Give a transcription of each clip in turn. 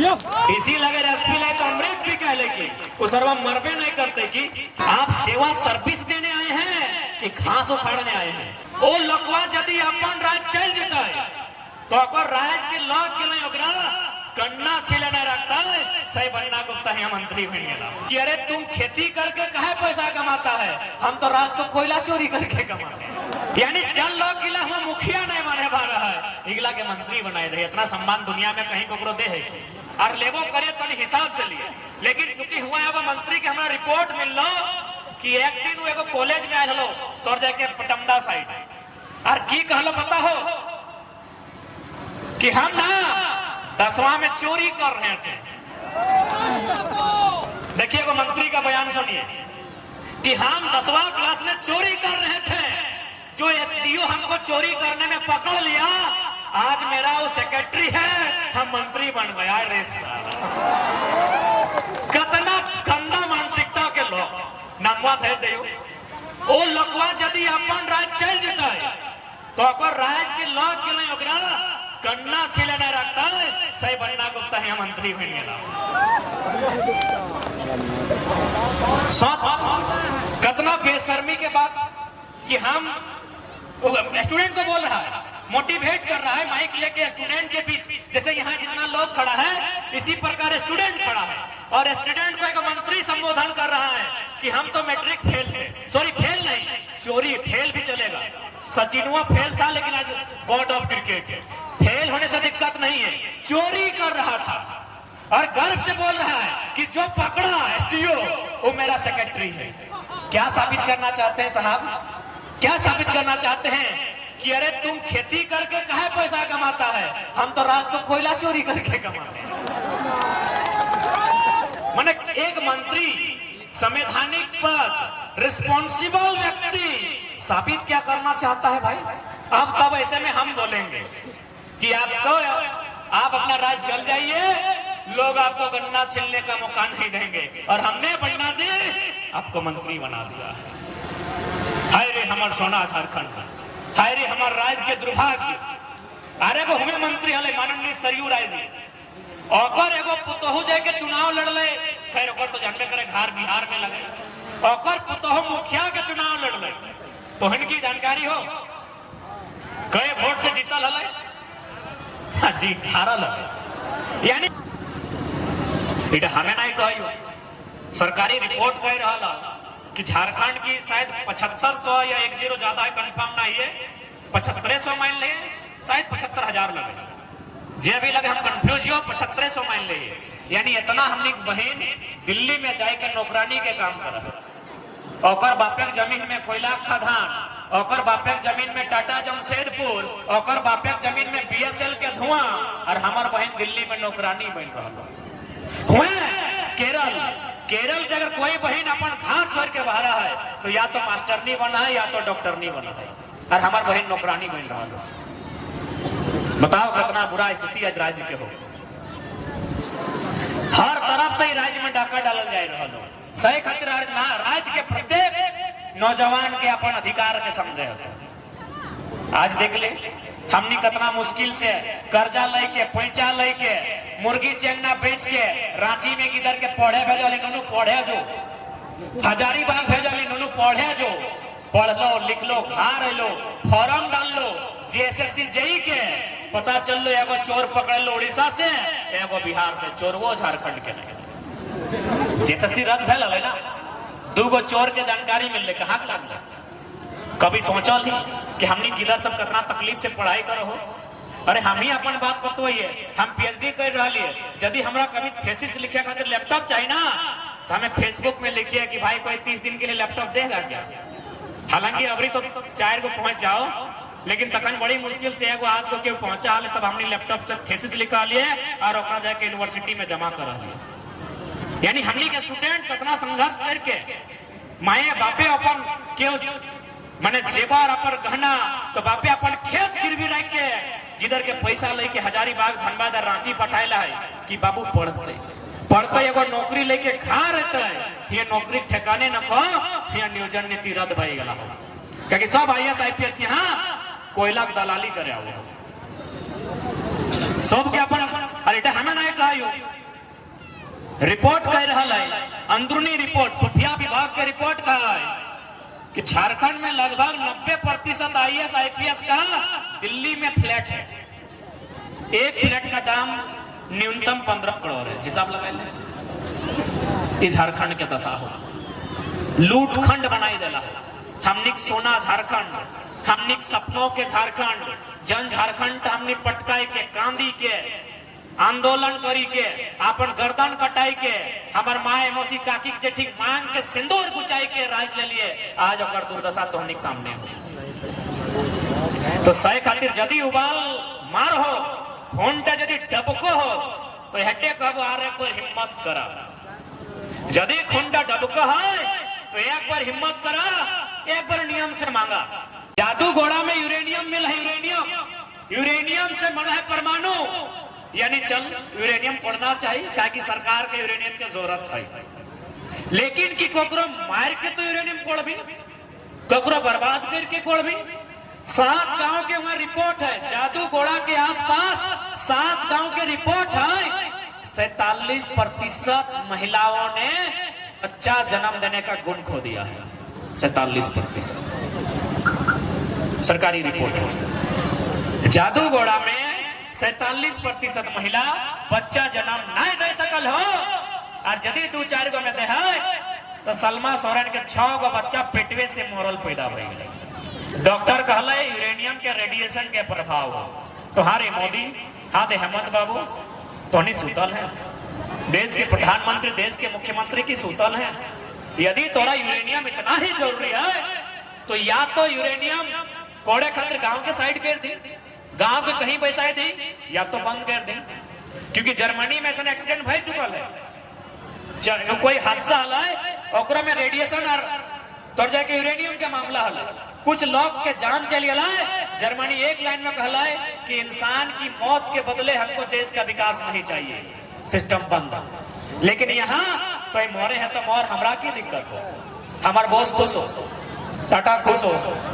इसी लगे एसपी लाए तो अमृत भी कह ले कि वो सर्व मरबे नहीं करते कि आप सेवा सर्विस देने आए हैं कि घास उखाड़ने आए हैं। वो लोकवा यदि अपन राज चल जेता है तो अगर राज के लोग के नहीं ओकरा गन्ना छिले नहीं रखता है सही बनना गुप्ता है मंत्री बन गया कि अरे तुम खेती करके कहे पैसा कमाता है, हम तो रात को कोयला चोरी करके कमाते हैं। यानी चल लोग गिला हम मुखिया नहीं माने पा रहा है, इगला के मंत्री बनाए थे। इतना सम्मान दुनिया में कहीं को दे है और लेवो करे तो हिसाब से लिए। लेकिन चूंकि हुआ है वो मंत्री के हमारा रिपोर्ट मिल लो कि एक दिन वो कॉलेज में आये लो तो जाके पटमदा साइड और की कहलो पता हो कि हम ना 10वां में चोरी कर रहे थे। देखिए वो मंत्री का बयान सुनिए कि हम 10वां क्लास में चोरी कर रहे थे, जो एसडीओ हमको चोरी करने में पकड़ लिया, आज मेरा वो सेक्रेटरी है, हम मंत्री बन गया। रे कितना गंदा मानसिकता के लोग नमवा थे दियो। वो लोकवा यदि अपन राज चल जेता है तो अगर राज के लोग के नहीं ओकरा गन्ना छिले नहीं रखता है सही बनना गुप्ता है मंत्री बन गया। कितना बेशर्मी के बाद कि हम स्टूडेंट को बोल रहा है, मोटिवेट कर रहा है माइक लेके स्टूडेंट के बीच, जैसे यहाँ जितना लोग खड़ा है इसी प्रकार स्टूडेंट खड़ा है और स्टूडेंट को एक मंत्री संबोधन कर रहा है कि हम तो मैट्रिक फेल थे। सॉरी फेल नहीं, चोरी फेल भी चलेगा। सचिनवा फेल था लेकिन आज गॉड ऑफ क्रिकेट फेल होने से दिक्कत नहीं है, चोरी कर रहा था और गर्व से बोल रहा है कि जो पकड़ा एसडीओ वो मेरा सेक्रेटरी है। क्या साबित करना चाहते हैं साहब? क्या साबित करना चाहते हैं कि अरे तुम खेती करके कहे पैसा कमाता है, हम तो रात को कोयला चोरी करके कमाते हैं। माने एक मंत्री संवैधानिक पद रिस्पॉन्सिबल व्यक्ति साबित क्या करना चाहता है भाई? अब तब ऐसे में हम बोलेंगे कि आपको आप अपना राज चल जाइए, लोग आपको गन्ना छिलने का मौका नहीं देंगे और हमने पटना से आपको मंत्री बना दिया है। हाय रे हमार सोना झारखंड, हाय रे हमार राज्य के दुर्भाग्य। अरे वो हमें मंत्री हले माननीय सरयू राय जी और एगो पुतोहू जाके चुनाव लड़ले, खैर ओकर तो जानबे करे घर बिहार में लगे, और पुतोहू मुखिया के चुनाव लड़ले तो इनकी जानकारी हो कई वोट से जीतल हले? जीत हारल है। यानी हमें नहीं कही, सरकारी रिपोर्ट कह रहा कि झारखंड की शायद 7500 या 10 ज्यादा है, कंफर्म नहीं है, 7500 मान ले, शायद 75,000 लगे, जे भी लगे हम कंफ्यूज हो, 7500 मान ले। यानी इतना हमने बहन दिल्ली में जाके नौकरानी के काम कर रहा, और बापेक जमीन में कोयला खदान, और बापेक जमीन में टाटा जमशेदपुर, और बापेक जमीन में बीएसएल के धुआं, और हमार बहन दिल्ली में नौकरानी बन रहा हुए। केरल केरल के अगर कोई बहन अपन घर छोड़ के बाहर है तो या तो मास्टर नहीं बना है या तो डॉक्टर नहीं बना है, और हमार बहन नौकरानी बन रहा है। बताओ कितना बुरा स्थिति आज राज्य के हो। हर तरफ से राज्य में डाका डालल जा रहा है, सही खातिर राज्य के प्रत्येक नौजवान के अपन अधिकार के समझे। आज देख ले हमने कितना मुश्किल से कर्जा लेके पैसा लेके मुर्गी चेंगना बेच के रांची में किधर के पढ़े भेजल, इन्होंने पढ़े जो हजारीबाग भेजल, इन्होंने पढ़े जो पढ़ लो लिख लो घर लो फॉर्म डाल लो, जेएसएससी जेई के पता चल लो एगो चोर पकड़ लो उड़ीसा से, एगो बिहार से, चोर वो झारखंड के नहीं। जेएसएससी रद्द भेल है ना, 2 चोर के जानकारी मिल ले, कहाँ लग कभी सोचा थी कि हमने किधर सब कितना तकलीफ से पढ़ाई करो हो? अरे हम ही अपन बात बतवाइए, हम पीएचडी कर रहा है, यदि हमरा कभी थेसिस लिखे खातिर लैपटॉप चाहिए ना तो हमें फेसबुक में लिखिए कि भाई कोई 30 दिन के लिए लैपटॉप देगा क्या? हालांकि अभी तो 4 को पहुंच जाओ, लेकिन तखन बड़ी मुश्किल से एगो आध को क्यों पहुंचा ले, तब हमने लैपटॉप से थेसिस लिखा लिए और ओकरा जाके यूनिवर्सिटी में जमा कर लिए। यानी हमने के स्टूडेंट कितना संघर्ष करके माए बापे अपन क्यों माने जेवर अपन गहना तो बापे अपन खेत गिरवी रख के इधर के पैसा लेके हजारीबाग धनबाद रांची पठाएला है कि बाबू पढ़ते पढ़ते एगो नौकरी लेके खा रहते, ये नौकरी ठिकाने न खो, ये नियोजन नीति रद्द भई गला हो, क्योंकि सब आईएएस आईपीएस यहाँ कोयला दलाली करे हुए। सब के अपन अरे हमें नहीं कहा रिपोर्ट कह रहा है, अंदरूनी रिपोर्ट खुफिया विभाग के रिपोर्ट कहा है कि झारखंड में लगभग 90% IAS IPS का दिल्ली में फ्लैट है। एक फ्लैट का दाम न्यूनतम 15 करोड़ है। हिसाब लगा ले, इस झारखंड के दशा हो, लूटखंड बनाई देला। हमनिक सोना झारखंड, हमनिक सपनों के झारखंड, जन झारखंड हमने पटकाई के, कांदी के, आंदोलन करी के, अपन गर्दन कटाई के, हमार माए मौसी काकी के ठीक मांग के सिंदूर गुचाई के राज ले लिए। आज अगर दुर्दशा तो हमनिक सामने हो। तो सही खातिर जदी उबाल मार हो, खोंटा जदी डबको हो, तो हटे कब आ रहे पर हिम्मत करा। जदी खोंटा डबको है तो एक बार हिम्मत करा, एक बार नियम से मांगा। जादू घोड़ा में यूरेनियम मिला है, यूरेनियम से मन है परमाणु, यानी चल यूरेनियम कोड़ना चाहिए, क्या कि सरकार के यूरेनियम की जरूरत है। लेकिन कि कोकरो मार के तो यूरेनियम कोड़ भी, कोकरो बर्बाद करके कोड़ भी। 7 गांव के वहां रिपोर्ट है, जादू घोड़ा के आसपास 7 गांव के रिपोर्ट है, 47% महिलाओं ने बच्चा जन्म देने का गुण खो दिया है। 47% सरकारी रिपोर्ट है। जादू घोड़ा में 47% महिला बच्चा जन्म नहीं दे सकल हो, और यदि 2-4 गो में दे है तो सलमा सोरेन के 6 गो बच्चा पेटवे से मोरल पैदा हो गए। डॉक्टर कहला यूरेनियम के रेडिएशन के प्रभाव हो। तुम्हारे मोदी हाँ दे हेमंत बाबू तो नहीं सुतल है, देश के प्रधानमंत्री, देश के मुख्यमंत्री की सुतल है। यदि तोरा यूरेनियम इतना ही जरूरी है तो या तो यूरेनियम कोड़े खातिर गांव के साइड कर दी, गांव के कहीं बैसा दी, या तो बंद कर दी। क्योंकि जर्मनी में ऐसा एक्सीडेंट हो चुकल है, कोई हादसा हल है में रेडिएशन और तोड़ जाके यूरेनियम के मामला हल, कुछ लोग के जान चल गया है। जर्मनी एक लाइन में कहला है कि इंसान की मौत के बदले हमको देश का विकास नहीं चाहिए, सिस्टम बंद। लेकिन यहाँ तो मोरे है तो मोर हमरा की दिक्कत हो, हमार बॉस खुश हो, टाटा खुश हो,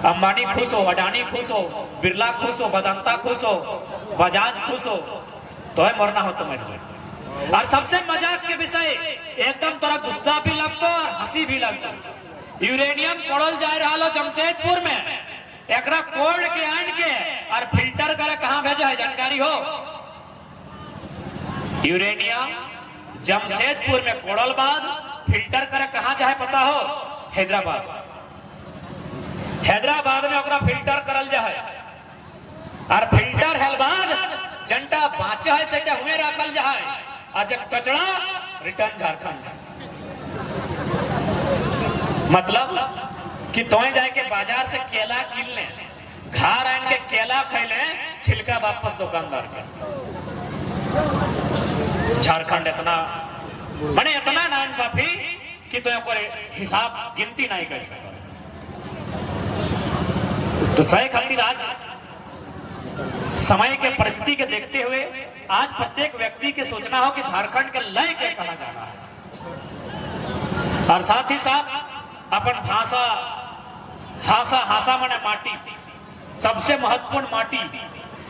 अंबानी खुश हो, अडानी खुश हो, बिरला खुश हो, वेदांता खुश हो, बजाज खुश हो, तो है मरना हो तो मर जाए। और सबसे मजाक के विषय, एकदम थोड़ा गुस्सा भी लगता और हंसी भी लगता। यूरेनियम कोड़ल जा रहा लो जमशेदपुर में, एकरा कोड़ के आन के और फिल्टर करे कहाँ भेजा है जानकारी हो? यूरेनियम जमशेदपुर में कोड़ल बाद फिल्टर करे कहाँ जाए पता हो? हैदराबाद। हैदराबाद में ओकरा फिल्टर करल जाए, और फिल्टर हेल बाद जनता बाचा है सेटा हुए रखल जाए, और जब कचरा रिटर्न झारखंड। मतलब कि तो जाए के बाजार से केला किन ले, घर आन के केला खैले, छिलका वापस दुकानदार के। झारखंड इतना माने इतना नाइंसाफी कि तो हिसाब गिनती नहीं कर सकता। तो सही खातिर आज समय के परिस्थिति के देखते हुए आज प्रत्येक व्यक्ति के सोचना हो कि झारखंड के लय के कहा जाना है, और साथ ही साथ अपन भाषा, हासा माने माटी, सबसे महत्वपूर्ण माटी।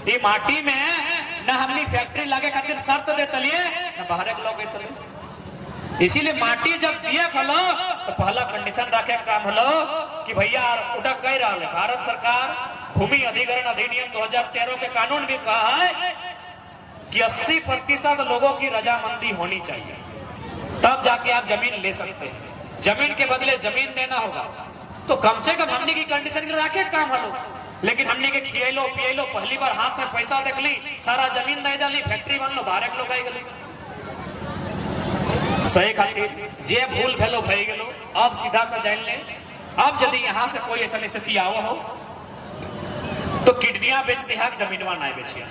ये माटी में न हमनी फैक्ट्री लगे खातिर शर्त दे तलिए, न बाहर के लोग तलिए। इसीलिए माटी जब दिए खलो तो पहला कंडीशन रखे काम हलो कि भैया उठा कह रहा है भारत सरकार भूमि अधिग्रहण अधिनियम 2013 के कानून भी कहा है कि 80% लोगों की रजामंदी होनी चाहिए, तब जाके आप जमीन ले सकते हैं। जमीन के बदले जमीन देना होगा, तो कम से कम हमने की कंडीशन रखे काम हलो। लेकिन हमने के खियलो पियलो, पहली बार हाथ में पैसा देख ली, सारा जमीन नहीं डाली, फैक्ट्री बन लो, बाहर लोग आई गए। सही खातिर जे भूल भेलो भई गेलो, अब सीधा सा जान ले। अब यदि यहाँ से कोई ऐसा स्थिति आओ हो तो किडनियां बेच दिहा, जमीनवा नहीं बेचिया।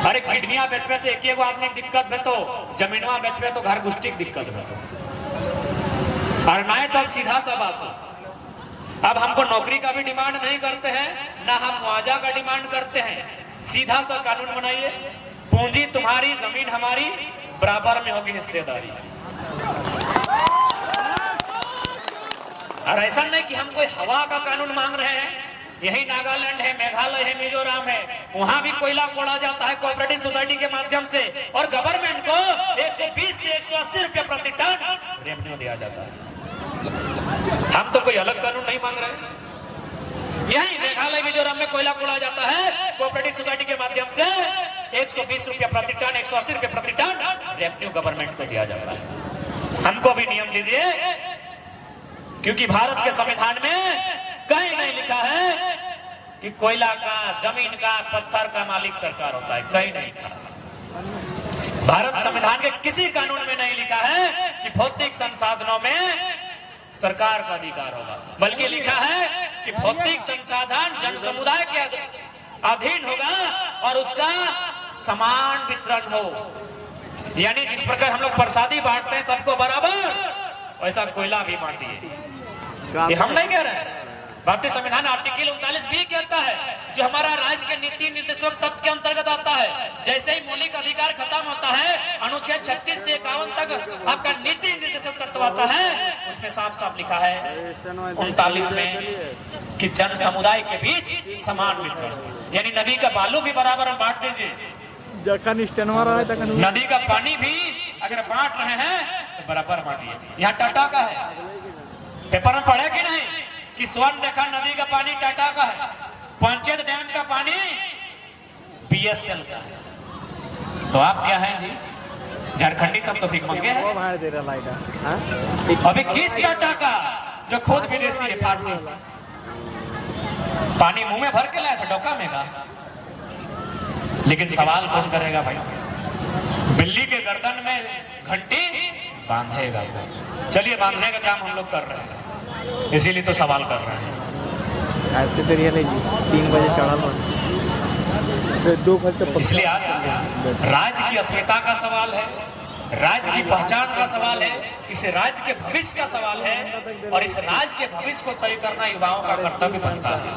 अरे किडनियां बेचबे तो एक एगो आदमी दिक्कत है, तो जमीनवा बेचबे तो घर गुष्टी की दिक्कत है, और ना तो अब सीधा सा बात हो। अब हमको नौकरी का भी डिमांड नहीं करते हैं, ना हम मुआवजा का डिमांड करते हैं। सीधा सा कानून बनाइए, पूंजी तुम्हारी, जमीन हमारी, बराबर में होगी हिस्सेदारी। और ऐसा नहीं कि हम कोई हवा का कानून मांग रहे हैं, यही नागालैंड है, मेघालय है, मिजोरम है, वहां भी कोयला कोड़ा जाता है कोऑपरेटिव सोसाइटी के माध्यम से और गवर्नमेंट को 120 से 180 रुपए प्रति टन रेवेन्यू दिया जाता है। हम तो कोई अलग कानून नहीं मांग रहे। यही मेघालय मिजोरम में कोयला कोड़ा जाता है कोऑपरेटिव सोसाइटी के माध्यम से 120 रुपए प्रति टन, 180 रुपए प्रति टन रेवेन्यू गवर्नमेंट को दिया जाता है। हमको भी नियम दीजिए, क्योंकि भारत के संविधान में कहीं नहीं लिखा है कि कोयला का, जमीन का, पत्थर का मालिक सरकार होता है, कहीं नहीं लिखा। भारत संविधान के किसी कानून में नहीं लिखा है कि भौतिक संसाधनों में सरकार का अधिकार होगा, बल्कि लिखा है कि भौतिक संसाधन जन समुदाय के अधीन होगा और उसका समान वितरण हो। यानी जिस प्रकार हम लोग प्रसादी बांटते हैं सबको बराबर, वैसा कोयला भी बांटिए। ये हम नहीं कह रहे हैं, भारतीय संविधान आर्टिकल 39B कहता है, जो हमारा राज्य के नीति निर्देशक तत्व के अंतर्गत आता है। जैसे ही मौलिक अधिकार खत्म होता है, अनुच्छेद 36 से 51 तक आपका नीति निर्देशक तत्व आता है, उसमें साफ साफ लिखा है 39 में कि जन समुदाय के बीच समान वितरण, यानी नदी का बालू भी बराबर हम बांट दीजिए, नदी का पानी भी अगर बांट रहे हैं तो बराबर बांटिए। यहाँ टाटा का है, पेपर में पढ़े कि नहीं कि स्वर्ण रेखा नदी का पानी टाटा का है, पंचायत डैम का पानी BSL का है। तो आप क्या है जी, झारखंडी तब तो भीख मंगे हैं। अभी किस टाटा का जो खुद विदेशी है, फारसी पानी मुंह में भर के लाया था डोका में का। लेकिन सवाल कौन करेगा भाई, बिल्ली के गर्दन में घंटी बांधेगा कौन? चलिए बांधने का काम हम लोग कर रहे हैं, इसीलिए तो सवाल कर रहे हैं। 3 बजे चढ़ा, इसलिए आज राज्य की अस्मिता का सवाल है, राज्य की पहचान का सवाल है, इस राज्य के भविष्य का सवाल है और इस राज्य के भविष्य को तय करना युवाओं का कर्तव्य बनता है।